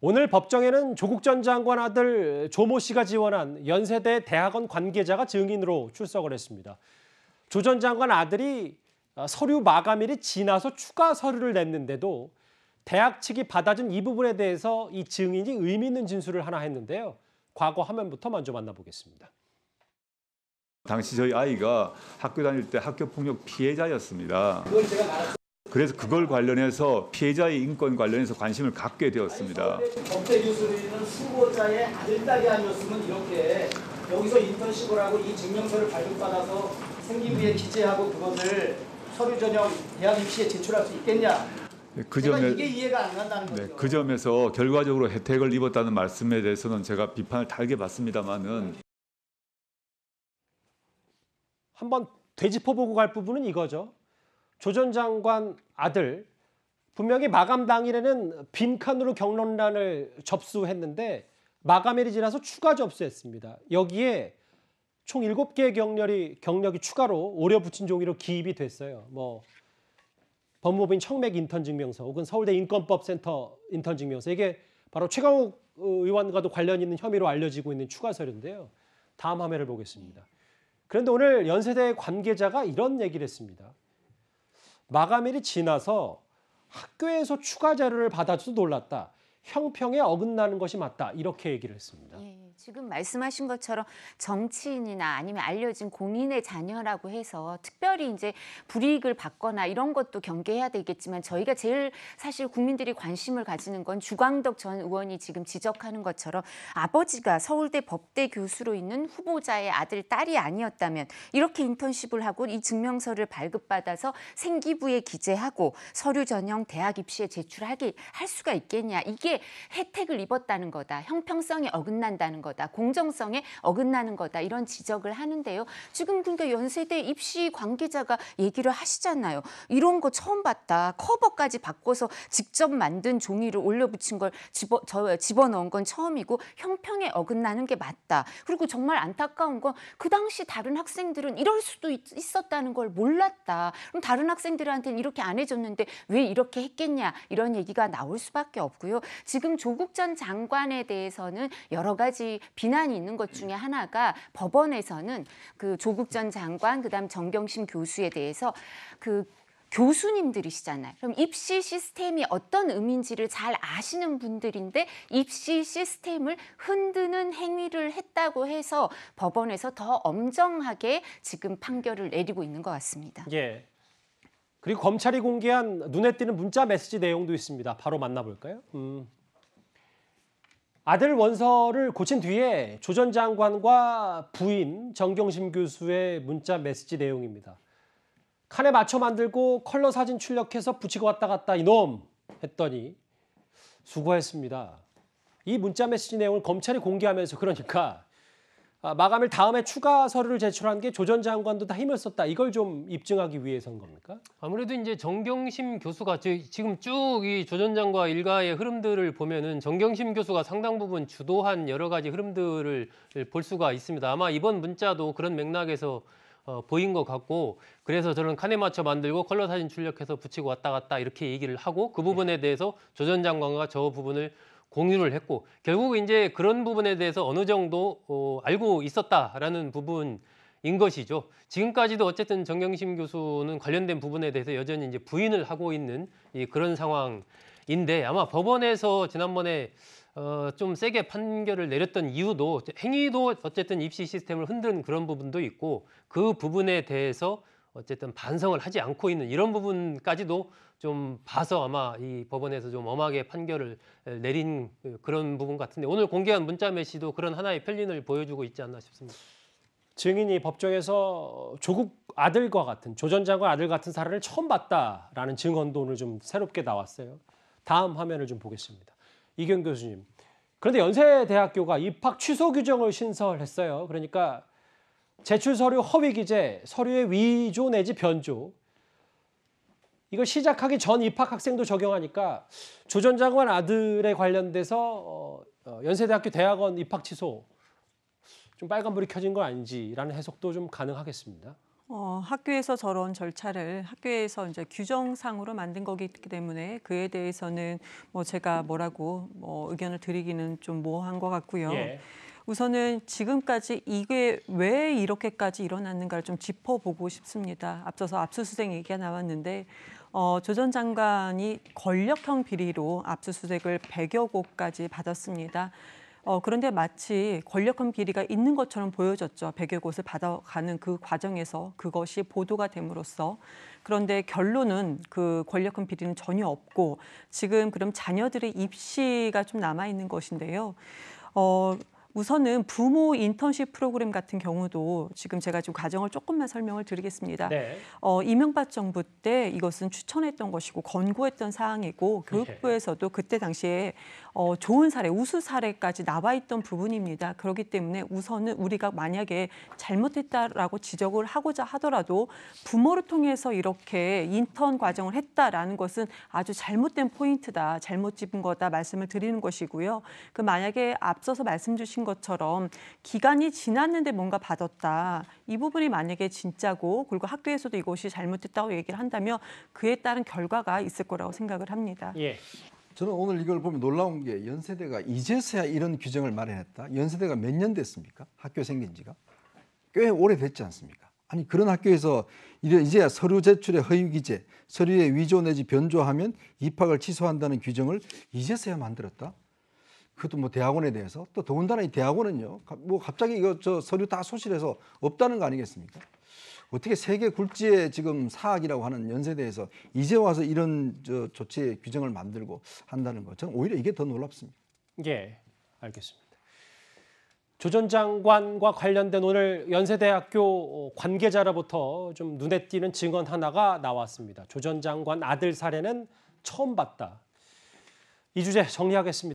오늘 법정에는 조국 전 장관 아들 조모 씨가 지원한 연세대 대학원 관계자가 증인으로 출석을 했습니다. 조 전 장관 아들이 서류 마감일이 지나서 추가 서류를 냈는데도 대학 측이 받아준 이 부분에 대해서 이 증인이 의미 있는 진술을 하나 했는데요. 과거 화면부터 먼저 만나보겠습니다. 당시 저희 아이가 학교 다닐 때 학교폭력 피해자였습니다. 그래서 그걸 관련해서 피해자의 인권 관련해서 관심을 갖게 되었습니다. 법대 교수는 후보자의 아들, 딸이 아니었으면 이렇게 여기서 인턴십을 하고 이 증명서를 발급받아서 생기부에 기재하고 그것을 서류 전형 대학 입시에 제출할 수 있겠냐? 이게 이해가 안 간다는 거죠. 그 점에서 결과적으로 혜택을 입었다는 말씀에 대해서는 제가 비판을 달게 받습니다만은 한번 되짚어보고 갈 부분은 이거죠. 조 전 장관 아들 분명히 마감 당일에는 빈칸으로 경론란을 접수했는데 마감일이 지나서 추가 접수했습니다. 여기에 총 7개의 경력이 추가로 오려 붙인 종이로 기입이 됐어요. 법무부인 청맥 인턴 증명서 혹은 서울대 인권법센터 인턴 증명서, 이게 바로 최강욱 의원과도 관련 있는 혐의로 알려지고 있는 추가 서류인데요. 다음 화면을 보겠습니다. 그런데 오늘 연세대 관계자가 이런 얘기를 했습니다. 마감일이 지나서 학교에서 추가 자료를 받아줘도 놀랐다. 형평에 어긋나는 것이 맞다. 이렇게 얘기를 했습니다. 예, 지금 말씀하신 것처럼 정치인이나 아니면 알려진 공인의 자녀라고 해서 특별히 이제 불이익을 받거나 이런 것도 경계해야 되겠지만, 저희가 제일 사실 국민들이 관심을 가지는 건 주광덕 전 의원이 지금 지적하는 것처럼 아버지가 서울대 법대 교수로 있는 후보자의 아들, 딸이 아니었다면 이렇게 인턴십을 하고 이 증명서를 발급받아서 생기부에 기재하고 서류 전형 대학 입시에 제출할 수가 있겠냐. 이게 혜택을 입었다는 거다. 형평성에 어긋난다는 거다. 공정성에 어긋나는 거다. 이런 지적을 하는데요. 지금 그러니까 연세대 입시 관계자가 얘기를 하시잖아요. 이런 거 처음 봤다. 커버까지 바꿔서 직접 만든 종이를 올려붙인 걸 집어넣은 건 처음이고 형평에 어긋나는 게 맞다. 그리고 정말 안타까운 건 그 당시 다른 학생들은 이럴 수도 있었다는 걸 몰랐다. 그럼 다른 학생들한테는 이렇게 안 해줬는데 왜 이렇게 했겠냐. 이런 얘기가 나올 수밖에 없고요. 지금 조국 전 장관에 대해서는 여러 가지 비난이 있는 것 중에 하나가, 법원에서는 그 조국 전 장관 그다음 정경심 교수에 대해서 그 교수님들이시잖아요. 그럼 입시 시스템이 어떤 의미인지를 잘 아시는 분들인데 입시 시스템을 흔드는 행위를 했다고 해서 법원에서 더 엄정하게 지금 판결을 내리고 있는 것 같습니다. 예. 그리고 검찰이 공개한 눈에 띄는 문자 메시지 내용도 있습니다. 바로 만나볼까요? 아들 원서를 고친 뒤에 조 전 장관과 부인 정경심 교수의 문자 메시지 내용입니다. 칸에 맞춰 만들고 컬러 사진 출력해서 붙이고 왔다 갔다 이놈 했더니 수고했습니다. 이 문자 메시지 내용을 검찰이 공개하면서 그러니까 마감일 다음에 추가 서류를 제출한 게 조 전 장관도 다 힘을 썼다. 이걸 좀 입증하기 위해서인 겁니까? 아무래도 이제 정경심 교수가 지금 쭉 이 조 전 장관 일가의 흐름들을 보면은 정경심 교수가 상당 부분 주도한 여러 가지 흐름들을 볼 수가 있습니다. 아마 이번 문자도 그런 맥락에서 보인 것 같고, 그래서 저는 칸에 맞춰 만들고 컬러 사진 출력해서 붙이고 왔다 갔다 이렇게 얘기를 하고, 그 부분에 대해서 조 전 장관과 저 부분을 공유를 했고, 결국 이제 그런 부분에 대해서 어느 정도 알고 있었다라는 부분인 것이죠. 지금까지도 어쨌든 정경심 교수는 관련된 부분에 대해서 여전히 이제 부인을 하고 있는 그런 상황인데, 아마 법원에서 지난번에 좀 세게 판결을 내렸던 이유도 행위도 어쨌든 입시 시스템을 흔든 그런 부분도 있고, 그 부분에 대해서 어쨌든 반성을 하지 않고 있는 이런 부분까지도 좀 봐서 아마 이 법원에서 좀 엄하게 판결을 내린 그런 부분 같은데, 오늘 공개한 문자 메시지도 그런 하나의 편린을 보여주고 있지 않나 싶습니다. 증인이 법정에서 조국 아들과 같은, 조 전 장관 아들 같은 사례를 처음 봤다라는 증언도 오늘 좀 새롭게 나왔어요. 다음 화면을 좀 보겠습니다. 이경 교수님. 그런데 연세대학교가 입학 취소 규정을 신설했어요. 그러니까 제출 서류 허위 기재, 서류의 위조 내지 변조. 이걸 시작하기 전 입학 학생도 적용하니까 조 전 장관 아들에 관련돼서 연세대학교 대학원 입학 취소 좀 빨간불이 켜진 건 아닌지라는 해석도 좀 가능하겠습니다. 학교에서 저런 절차를 학교에서 이제 규정상으로 만든 거기 때문에 그에 대해서는 뭐 제가 뭐라고 의견을 드리기는 좀 모호한 것 같고요. 예. 우선은 지금까지 이게 왜 이렇게까지 일어났는가를 좀 짚어보고 싶습니다. 앞서서 압수수색 얘기가 나왔는데 조 전 장관이 권력형 비리로 압수수색을 100여 곳까지 받았습니다. 그런데 마치 권력형 비리가 있는 것처럼 보여졌죠. 100여 곳을 받아가는 그 과정에서 그것이 보도가 됨으로써. 그런데 결론은 그 권력형 비리는 전혀 없고 지금 그럼 자녀들의 입시가 좀 남아있는 것인데요. 우선은 부모 인턴십 프로그램 같은 경우도 지금 제가 좀 과정을 조금만 설명을 드리겠습니다. 네. 이명박 정부 때 이것은 추천했던 것이고 권고했던 사항이고 교육부에서도 그때 당시에 좋은 사례, 우수 사례까지 나와 있던 부분입니다. 그렇기 때문에 우선은 우리가 만약에 잘못했다라고 지적을 하고자 하더라도 부모를 통해서 이렇게 인턴 과정을 했다라는 것은 아주 잘못된 포인트다, 잘못 짚은 거다 말씀을 드리는 것이고요. 그 만약에 앞서서 말씀 주신 것처럼 기간이 지났는데 뭔가 받았다. 이 부분이 만약에 진짜고 그리고 학교에서도 이것이 잘못됐다고 얘기를 한다면 그에 따른 결과가 있을 거라고 생각을 합니다. 예. 저는 오늘 이걸 보면 놀라운 게 연세대가 이제서야 이런 규정을 마련했다. 연세대가 몇 년 됐습니까? 학교 생긴 지가. 꽤 오래됐지 않습니까? 아니 그런 학교에서 이제야 서류 제출의 허위 기재, 서류의 위조 내지 변조하면 입학을 취소한다는 규정을 이제서야 만들었다. 그것도 뭐 대학원에 대해서 또 더군다나 이 대학원은요 뭐 갑자기 이거 저 서류 다 소실해서 없다는 거 아니겠습니까? 어떻게 세계 굴지의 지금 사학이라고 하는 연세대에서 이제 와서 이런 조치 규정을 만들고 한다는 것, 저는 오히려 이게 더 놀랍습니다. 예, 알겠습니다. 조 전 장관과 관련된 오늘 연세대학교 관계자로부터 좀 눈에 띄는 증언 하나가 나왔습니다. 조 전 장관 아들 사례는 처음 봤다. 이 주제 정리하겠습니다.